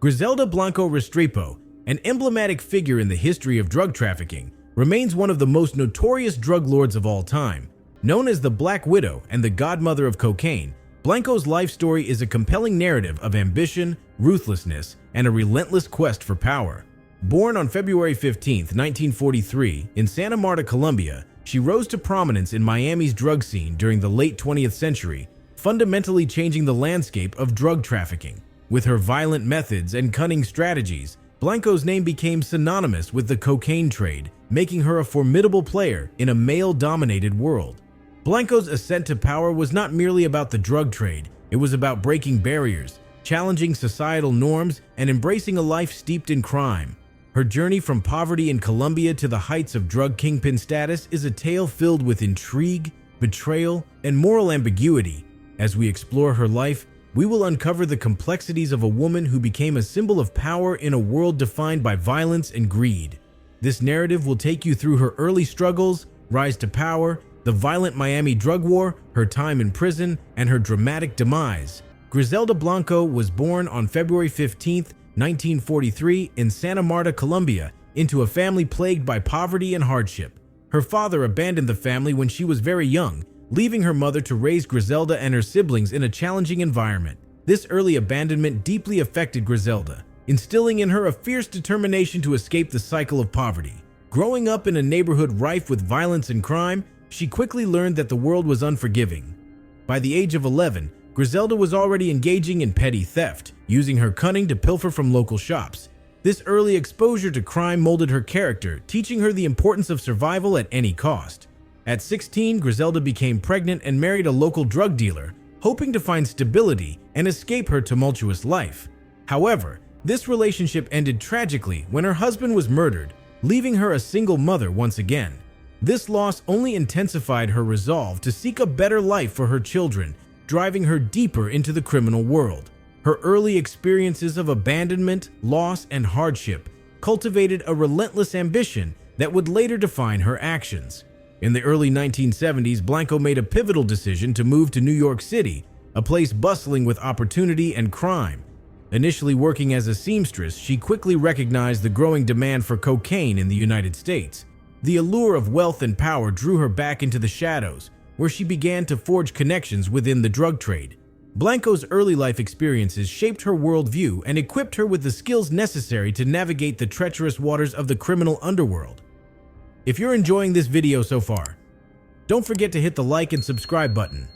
Griselda Blanco Restrepo, an emblematic figure in the history of drug trafficking, remains one of the most notorious drug lords of all time. Known as the Black Widow and the godmother of cocaine, Blanco's life story is a compelling narrative of ambition, ruthlessness, and a relentless quest for power. Born on February 15, 1943, in Santa Marta, Colombia, she rose to prominence in Miami's drug scene during the late 20th century, fundamentally changing the landscape of drug trafficking. With her violent methods and cunning strategies, Blanco's name became synonymous with the cocaine trade, making her a formidable player in a male-dominated world. Blanco's ascent to power was not merely about the drug trade, it was about breaking barriers, challenging societal norms, and embracing a life steeped in crime. Her journey from poverty in Colombia to the heights of drug kingpin status is a tale filled with intrigue, betrayal, and moral ambiguity. As we explore her life, we will uncover the complexities of a woman who became a symbol of power in a world defined by violence and greed. This narrative will take you through her early struggles, rise to power, the violent Miami drug war, her time in prison, and her dramatic demise. Griselda Blanco was born on February 15, 1943, in Santa Marta, Colombia, into a family plagued by poverty and hardship. Her father abandoned the family when she was very young, leaving her mother to raise Griselda and her siblings in a challenging environment. This early abandonment deeply affected Griselda, instilling in her a fierce determination to escape the cycle of poverty. Growing up in a neighborhood rife with violence and crime, she quickly learned that the world was unforgiving. By the age of 11, Griselda was already engaging in petty theft, using her cunning to pilfer from local shops. This early exposure to crime molded her character, teaching her the importance of survival at any cost. At 16, Griselda became pregnant and married a local drug dealer, hoping to find stability and escape her tumultuous life. However, this relationship ended tragically when her husband was murdered, leaving her a single mother once again. This loss only intensified her resolve to seek a better life for her children, driving her deeper into the criminal world. Her early experiences of abandonment, loss, and hardship cultivated a relentless ambition that would later define her actions. In the early 1970s, Blanco made a pivotal decision to move to New York City, a place bustling with opportunity and crime. Initially working as a seamstress, she quickly recognized the growing demand for cocaine in the United States. The allure of wealth and power drew her back into the shadows, where she began to forge connections within the drug trade. Blanco's early life experiences shaped her worldview and equipped her with the skills necessary to navigate the treacherous waters of the criminal underworld. If you're enjoying this video so far, don't forget to hit the like and subscribe button.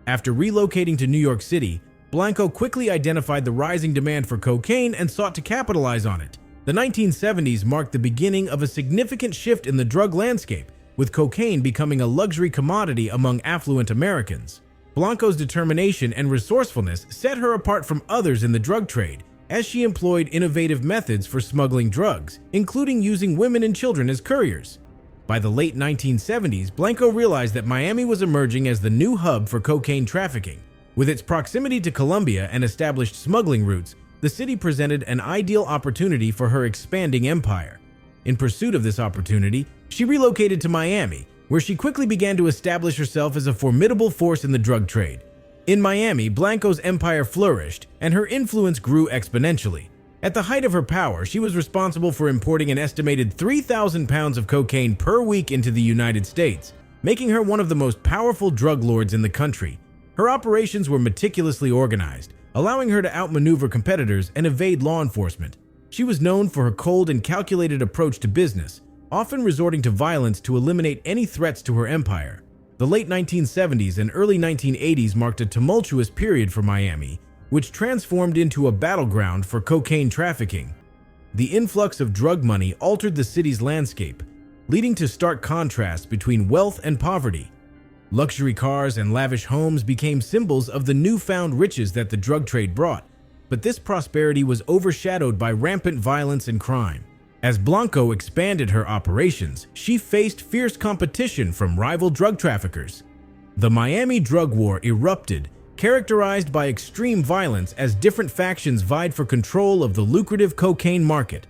After relocating to New York City, Blanco quickly identified the rising demand for cocaine and sought to capitalize on it. The 1970s marked the beginning of a significant shift in the drug landscape, with cocaine becoming a luxury commodity among affluent Americans. Blanco's determination and resourcefulness set her apart from others in the drug trade, as she employed innovative methods for smuggling drugs, including using women and children as couriers. By the late 1970s, Blanco realized that Miami was emerging as the new hub for cocaine trafficking. With its proximity to Colombia and established smuggling routes, the city presented an ideal opportunity for her expanding empire. In pursuit of this opportunity, she relocated to Miami, where she quickly began to establish herself as a formidable force in the drug trade. In Miami, Blanco's empire flourished, and her influence grew exponentially. At the height of her power, she was responsible for importing an estimated 3,000 pounds of cocaine per week into the United States, making her one of the most powerful drug lords in the country. Her operations were meticulously organized, allowing her to outmaneuver competitors and evade law enforcement. She was known for her cold and calculated approach to business, often resorting to violence to eliminate any threats to her empire. The late 1970s and early 1980s marked a tumultuous period for Miami, which transformed into a battleground for cocaine trafficking. The influx of drug money altered the city's landscape, leading to stark contrasts between wealth and poverty. Luxury cars and lavish homes became symbols of the newfound riches that the drug trade brought, but this prosperity was overshadowed by rampant violence and crime. As Blanco expanded her operations, she faced fierce competition from rival drug traffickers. The Miami drug war erupted, characterized by extreme violence as different factions vied for control of the lucrative cocaine market.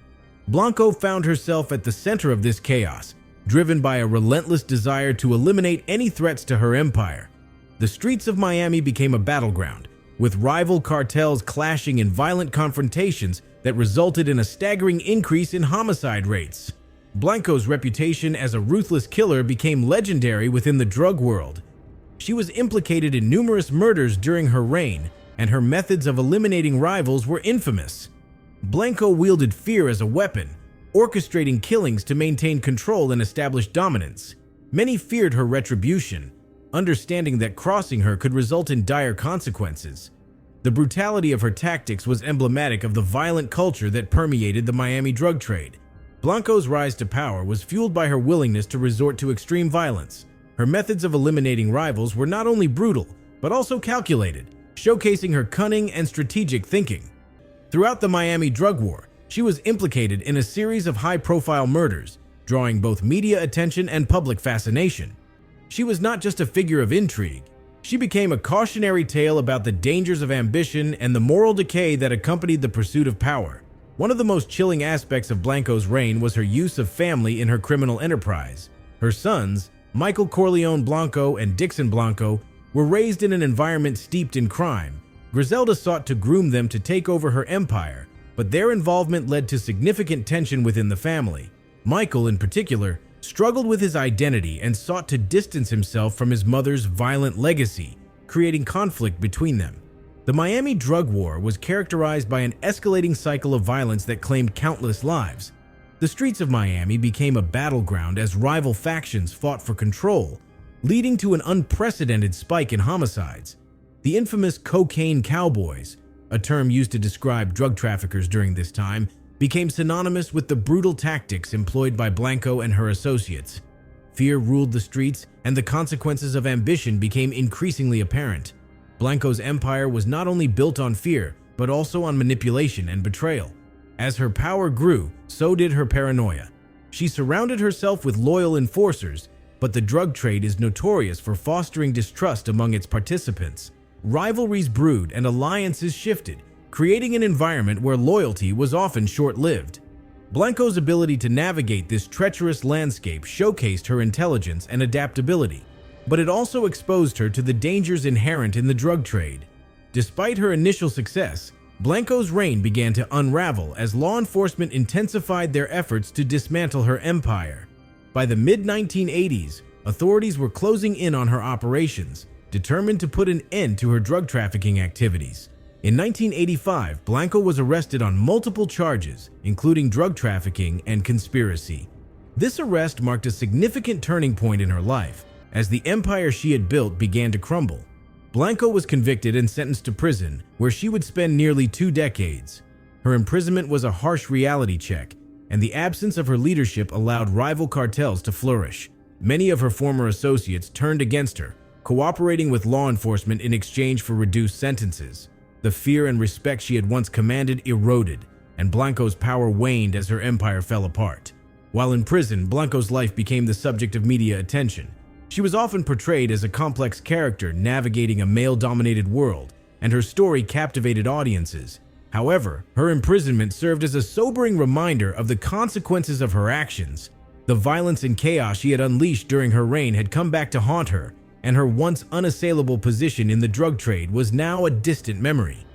Blanco found herself at the center of this chaos, driven by a relentless desire to eliminate any threats to her empire. The streets of Miami became a battleground, with rival cartels clashing in violent confrontations that resulted in a staggering increase in homicide rates. Blanco's reputation as a ruthless killer became legendary within the drug world. She was implicated in numerous murders during her reign, and her methods of eliminating rivals were infamous. Blanco wielded fear as a weapon, orchestrating killings to maintain control and establish dominance. Many feared her retribution, understanding that crossing her could result in dire consequences. The brutality of her tactics was emblematic of the violent culture that permeated the Miami drug trade. Blanco's rise to power was fueled by her willingness to resort to extreme violence. Her methods of eliminating rivals were not only brutal, but also calculated, showcasing her cunning and strategic thinking. Throughout the Miami drug war, she was implicated in a series of high-profile murders, drawing both media attention and public fascination. She was not just a figure of intrigue. She became a cautionary tale about the dangers of ambition and the moral decay that accompanied the pursuit of power. One of the most chilling aspects of Blanco's reign was her use of family in her criminal enterprise. Her sons, Michael Corleone Blanco and Dixon Blanco, were raised in an environment steeped in crime. Griselda sought to groom them to take over her empire, but their involvement led to significant tension within the family. Michael, in particular, struggled with his identity and sought to distance himself from his mother's violent legacy, creating conflict between them. The Miami drug war was characterized by an escalating cycle of violence that claimed countless lives. The streets of Miami became a battleground as rival factions fought for control, leading to an unprecedented spike in homicides. The infamous cocaine cowboys, a term used to describe drug traffickers during this time, became synonymous with the brutal tactics employed by Blanco and her associates. Fear ruled the streets, and the consequences of ambition became increasingly apparent. Blanco's empire was not only built on fear, but also on manipulation and betrayal. As her power grew, so did her paranoia. She surrounded herself with loyal enforcers, but the drug trade is notorious for fostering distrust among its participants. Rivalries brewed and alliances shifted, creating an environment where loyalty was often short-lived. Blanco's ability to navigate this treacherous landscape showcased her intelligence and adaptability, but it also exposed her to the dangers inherent in the drug trade. Despite her initial success, Blanco's reign began to unravel as law enforcement intensified their efforts to dismantle her empire. By the mid-1980s, authorities were closing in on her operations, determined to put an end to her drug trafficking activities. In 1985, Blanco was arrested on multiple charges, including drug trafficking and conspiracy. This arrest marked a significant turning point in her life, as the empire she had built began to crumble. Blanco was convicted and sentenced to prison, where she would spend nearly 2 decades. Her imprisonment was a harsh reality check, and the absence of her leadership allowed rival cartels to flourish. Many of her former associates turned against her, cooperating with law enforcement in exchange for reduced sentences. The fear and respect she had once commanded eroded, and Blanco's power waned as her empire fell apart. While in prison, Blanco's life became the subject of media attention. She was often portrayed as a complex character navigating a male-dominated world, and her story captivated audiences. However, her imprisonment served as a sobering reminder of the consequences of her actions. The violence and chaos she had unleashed during her reign had come back to haunt her, and her once unassailable position in the drug trade was now a distant memory.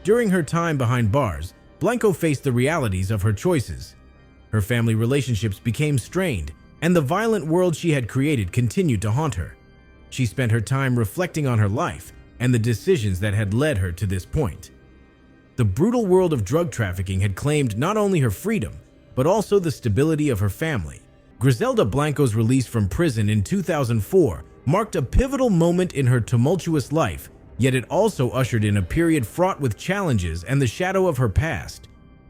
During her time behind bars, Blanco faced the realities of her choices. Her family relationships became strained, and the violent world she had created continued to haunt her. She spent her time reflecting on her life and the decisions that had led her to this point. The brutal world of drug trafficking had claimed not only her freedom, but also the stability of her family. Griselda Blanco's release from prison in 2004 marked a pivotal moment in her tumultuous life, yet it also ushered in a period fraught with challenges and the shadow of her past.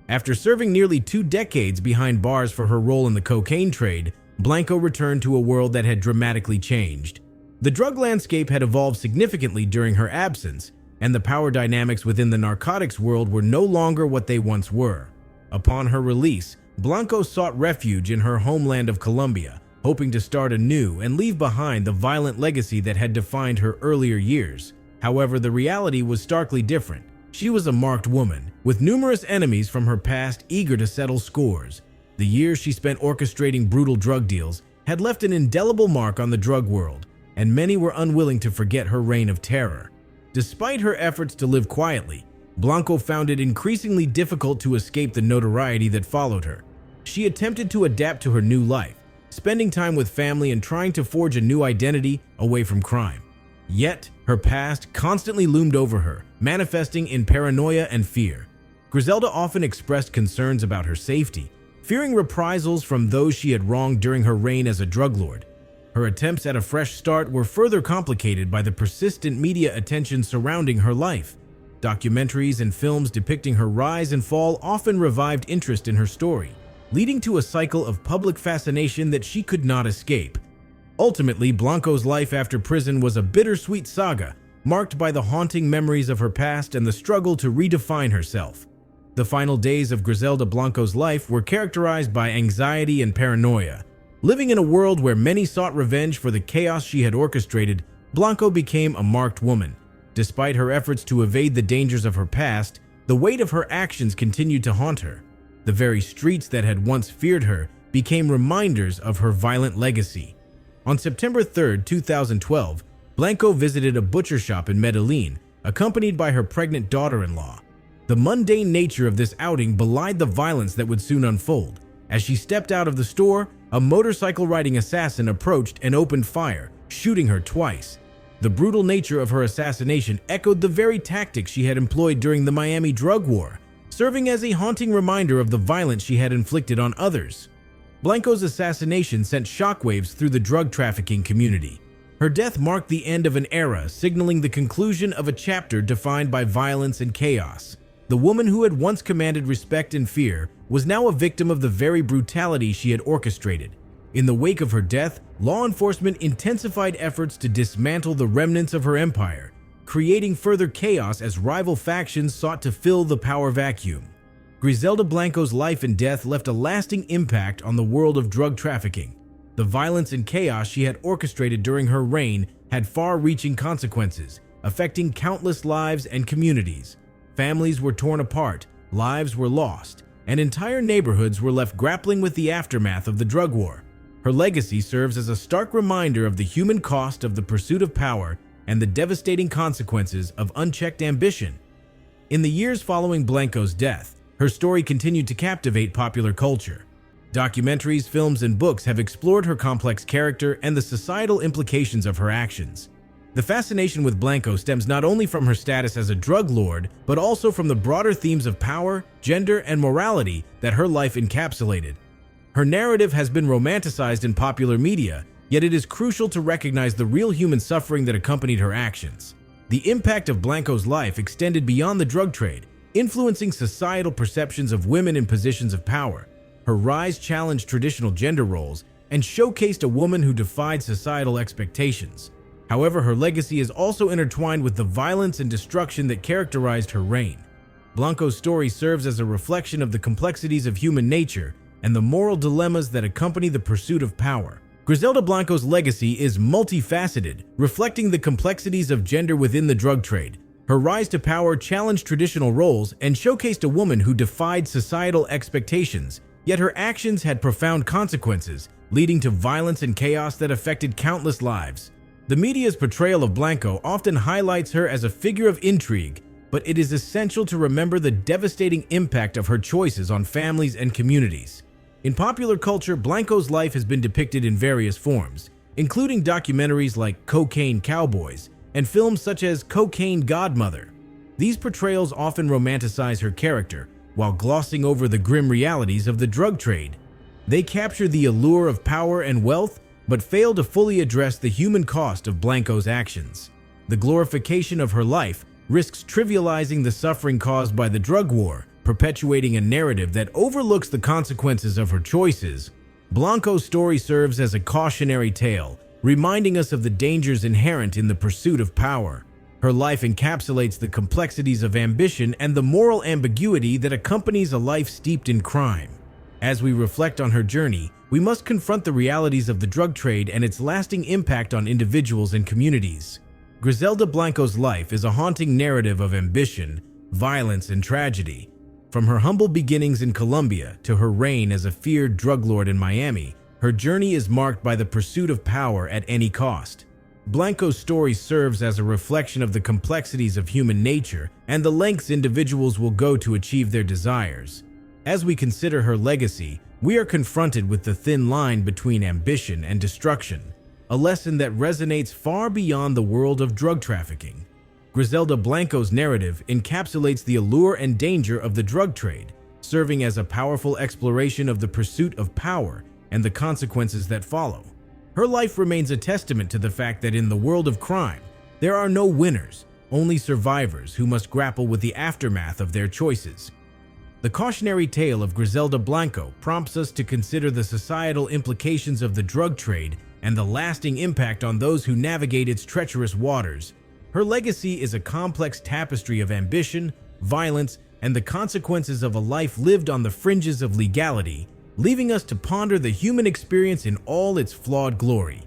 After serving nearly 2 decades behind bars for her role in the cocaine trade, Blanco returned to a world that had dramatically changed. The drug landscape had evolved significantly during her absence, and the power dynamics within the narcotics world were no longer what they once were. Upon her release, Blanco sought refuge in her homeland of Colombia, hoping to start anew and leave behind the violent legacy that had defined her earlier years. However, the reality was starkly different. She was a marked woman, with numerous enemies from her past eager to settle scores. The years she spent orchestrating brutal drug deals had left an indelible mark on the drug world, and many were unwilling to forget her reign of terror. Despite her efforts to live quietly, Blanco found it increasingly difficult to escape the notoriety that followed her. She attempted to adapt to her new life, spending time with family and trying to forge a new identity away from crime. Yet, her past constantly loomed over her, manifesting in paranoia and fear. Griselda often expressed concerns about her safety, fearing reprisals from those she had wronged during her reign as a drug lord. Her attempts at a fresh start were further complicated by the persistent media attention surrounding her life. Documentaries and films depicting her rise and fall often revived interest in her story, leading to a cycle of public fascination that she could not escape. Ultimately, Blanco's life after prison was a bittersweet saga, marked by the haunting memories of her past and the struggle to redefine herself. The final days of Griselda Blanco's life were characterized by anxiety and paranoia. Living in a world where many sought revenge for the chaos she had orchestrated, Blanco became a marked woman. Despite her efforts to evade the dangers of her past, the weight of her actions continued to haunt her. The very streets that had once feared her became reminders of her violent legacy. On September 3, 2012, Blanco visited a butcher shop in Medellin, accompanied by her pregnant daughter-in-law. The mundane nature of this outing belied the violence that would soon unfold. As she stepped out of the store, a motorcycle-riding assassin approached and opened fire, shooting her twice. The brutal nature of her assassination echoed the very tactics she had employed during the Miami drug war, serving as a haunting reminder of the violence she had inflicted on others. Blanco's assassination sent shockwaves through the drug trafficking community. Her death marked the end of an era, signaling the conclusion of a chapter defined by violence and chaos. The woman who had once commanded respect and fear was now a victim of the very brutality she had orchestrated. In the wake of her death, law enforcement intensified efforts to dismantle the remnants of her empire, creating further chaos as rival factions sought to fill the power vacuum. Griselda Blanco's life and death left a lasting impact on the world of drug trafficking. The violence and chaos she had orchestrated during her reign had far-reaching consequences, affecting countless lives and communities. Families were torn apart, lives were lost, and entire neighborhoods were left grappling with the aftermath of the drug war. Her legacy serves as a stark reminder of the human cost of the pursuit of power and the devastating consequences of unchecked ambition. In the years following Blanco's death, her story continued to captivate popular culture. Documentaries, films, and books have explored her complex character and the societal implications of her actions. The fascination with Blanco stems not only from her status as a drug lord, but also from the broader themes of power, gender, and morality that her life encapsulated. Her narrative has been romanticized in popular media, yet it is crucial to recognize the real human suffering that accompanied her actions. The impact of Blanco's life extended beyond the drug trade, influencing societal perceptions of women in positions of power. Her rise challenged traditional gender roles and showcased a woman who defied societal expectations. However, her legacy is also intertwined with the violence and destruction that characterized her reign. Blanco's story serves as a reflection of the complexities of human nature and the moral dilemmas that accompany the pursuit of power. Griselda Blanco's legacy is multifaceted, reflecting the complexities of gender within the drug trade. Her rise to power challenged traditional roles and showcased a woman who defied societal expectations, yet her actions had profound consequences, leading to violence and chaos that affected countless lives. The media's portrayal of Blanco often highlights her as a figure of intrigue, but it is essential to remember the devastating impact of her choices on families and communities. In popular culture, Blanco's life has been depicted in various forms, including documentaries like Cocaine Cowboys and films such as Cocaine Godmother. These portrayals often romanticize her character while glossing over the grim realities of the drug trade. They capture the allure of power and wealth, but fail to fully address the human cost of Blanco's actions. The glorification of her life risks trivializing the suffering caused by the drug war, perpetuating a narrative that overlooks the consequences of her choices. Blanco's story serves as a cautionary tale, reminding us of the dangers inherent in the pursuit of power. Her life encapsulates the complexities of ambition and the moral ambiguity that accompanies a life steeped in crime. As we reflect on her journey, we must confront the realities of the drug trade and its lasting impact on individuals and communities. Griselda Blanco's life is a haunting narrative of ambition, violence, and tragedy. From her humble beginnings in Colombia to her reign as a feared drug lord in Miami, her journey is marked by the pursuit of power at any cost. Blanco's story serves as a reflection of the complexities of human nature and the lengths individuals will go to achieve their desires. As we consider her legacy, we are confronted with the thin line between ambition and destruction, a lesson that resonates far beyond the world of drug trafficking. Griselda Blanco's narrative encapsulates the allure and danger of the drug trade, serving as a powerful exploration of the pursuit of power and the consequences that follow. Her life remains a testament to the fact that in the world of crime, there are no winners, only survivors who must grapple with the aftermath of their choices. The cautionary tale of Griselda Blanco prompts us to consider the societal implications of the drug trade and the lasting impact on those who navigate its treacherous waters. Her legacy is a complex tapestry of ambition, violence, and the consequences of a life lived on the fringes of legality, leaving us to ponder the human experience in all its flawed glory.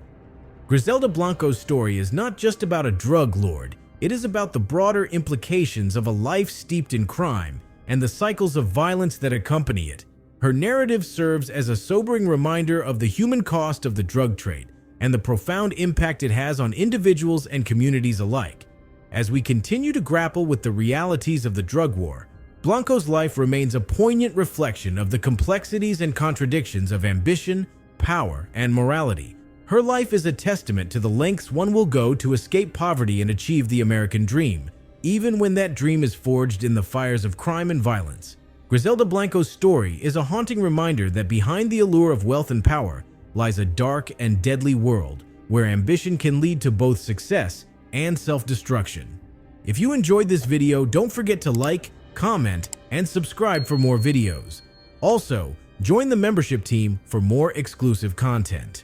Griselda Blanco's story is not just about a drug lord, it is about the broader implications of a life steeped in crime and the cycles of violence that accompany it. Her narrative serves as a sobering reminder of the human cost of the drug trade and the profound impact it has on individuals and communities alike. As we continue to grapple with the realities of the drug war, Blanco's life remains a poignant reflection of the complexities and contradictions of ambition, power, and morality. Her life is a testament to the lengths one will go to escape poverty and achieve the American dream, even when that dream is forged in the fires of crime and violence. Griselda Blanco's story is a haunting reminder that behind the allure of wealth and power lies a dark and deadly world where ambition can lead to both success and self-destruction. If you enjoyed this video, don't forget to like, comment, and subscribe for more videos. Also, join the membership team for more exclusive content.